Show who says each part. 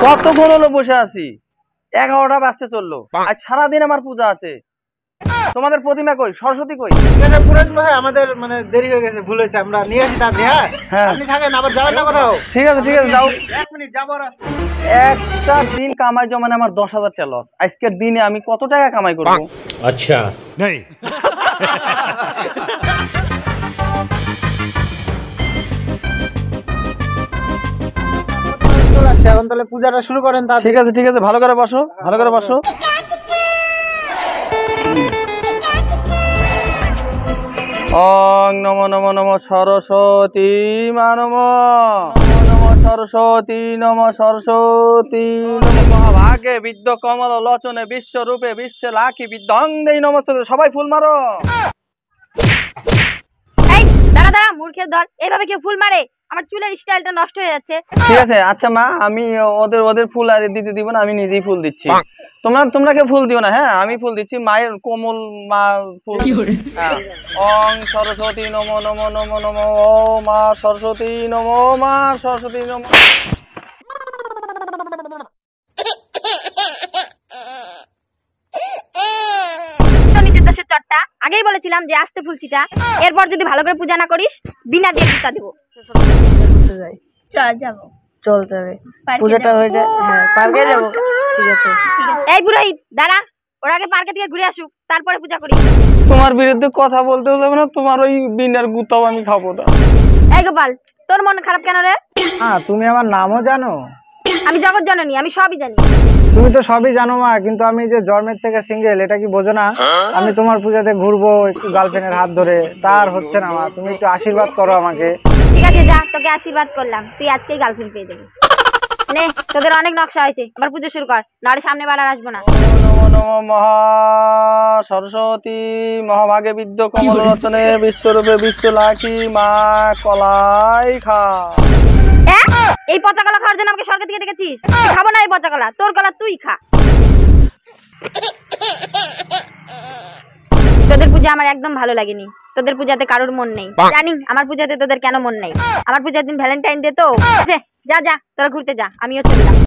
Speaker 1: কতক্ষণ হলো বসে আছি, 11টা বাজতে চললো। আজ সারাদিন আমার পূজা আছে। তোমাদের প্রতিমা কই, সরস্বতী কই?
Speaker 2: পুরোহিত মশাই আমাদের মানে দেরি হয়ে গেছে, ভুল হয়েছে, আমরা নিয়ে আসি তাড়াতাড়ি। হ্যাঁ আপনি থাকেন, আবার যাবেন না কোথাও?
Speaker 1: ঠিক আছে যাও।
Speaker 2: 1 মিনিট যাবো আর আসবো।
Speaker 1: একটা দিন কামাই জমানে আমার 10,000 টাকা লস। আজকের দিনে আমি কত টাকা কামাই করবো?
Speaker 3: আচ্ছা नहीं
Speaker 2: চলে আসছে, এখন তাহলে পূজাটা শুরু করেন।
Speaker 1: ঠিক আছে, ভালো করে বসো, ওং নমো নমো নমো সরস্বতী মা নমো নমো সরস্বতী নমো সরস্বতী নমো মহাভাগে বিদ্য কমল লোচনে বিশ্বরূপে বিশ্ব লাখি বিদ্যং দেই নমস্তে। সবাই ফুল মারো।
Speaker 4: এই দাঁড়া মূর্খের দল, এইভাবে কেউ ফুল মারে? আমার চুলের স্টাইলটা নষ্ট হয়ে যাচ্ছে।
Speaker 1: ঠিক আছে, আচ্ছা মা, আমি ওদের ফুল আর দিতে দিব না, আমি নিজেই ফুল দিচ্ছি। তোমরা কেউ ফুল দিও না। হ্যাঁ, আমি ফুল দিচ্ছি। মায়ের কোমল মা ফুল। হ্যাঁ, ওং সরস্বতী নমো নমো নমো নমো, ও মা সরস্বতী নমো, মা সরস্বতী নমো।
Speaker 4: চটটা আগেই বলেছিলাম যে আস্তে ফুল ছিটা, এরপর যদি ভালো করে পূজা না করিস বিনা দিয়ে জুতা দেবো। চল যাবো,
Speaker 5: চল তবে পূজাটা হয়ে যায়। হ্যাঁ, পার্কে যাবো। ঠিক আছে।
Speaker 4: এই পুরোহিত দাঁড়া, ওর আগে পার্কে থেকে ঘুরে আসুক, তারপরে পূজা করি।
Speaker 1: তোমার বিরুদ্ধে কথা বলতে হবে না, তোমার ওই বিনার গুতাও আমি খাবো না।
Speaker 4: এই গোপাল, তোর মন খারাপ কেন রে?
Speaker 2: হ্যাঁ, তুমি আমার নামও জানো?
Speaker 4: আমি জগৎ জননী, আমি সবই জানি।
Speaker 2: তুমি তো সবই জানো মা, কিন্তু আমি যে জন্মের থেকে সিঙ্গেল, এটা কি বোঝো না? আমি তোমার পূজাতে ঘুরবো একটু গার্লফ্রেন্ডের হাত ধরে, তার হচ্ছে না মা। তুমি একটু আশীর্বাদ করো আমাকে।
Speaker 4: ঠিক আছে যা, তোকে আশীর্বাদ করলাম, তুই আজকেই গার্লফ্রেন্ড পেয়ে যাবি। নে, তোদের অনেক নকশা হয়েছে, আবার পুজো শুরু কর, নাহলে সামনে বার আর আসবো না।
Speaker 1: নমো নমো মহা সরস্বতী মহাভাগে বিদ্য কমল রচনে বিশ্বরূপে বিশ্ব লাখি মা কলাই খা।
Speaker 4: এই পচা কলা খাওয়ার জন্য আমাকে স্বর্গ থেকে ডেকেছিস? খাবো না এই পচা কলা, তোর কলা তুই খা। তোদের পূজা আমার একদম ভালো লাগেনি। তোদের পূজাতে কারোর মন নেই, জানি আমার পূজাতে তোদের কেন মন নেই। আমার পূজার দিন ভ্যালেন্টাইন ডে তো। যা তোরা ঘুরতে যা, আমিও চললাম।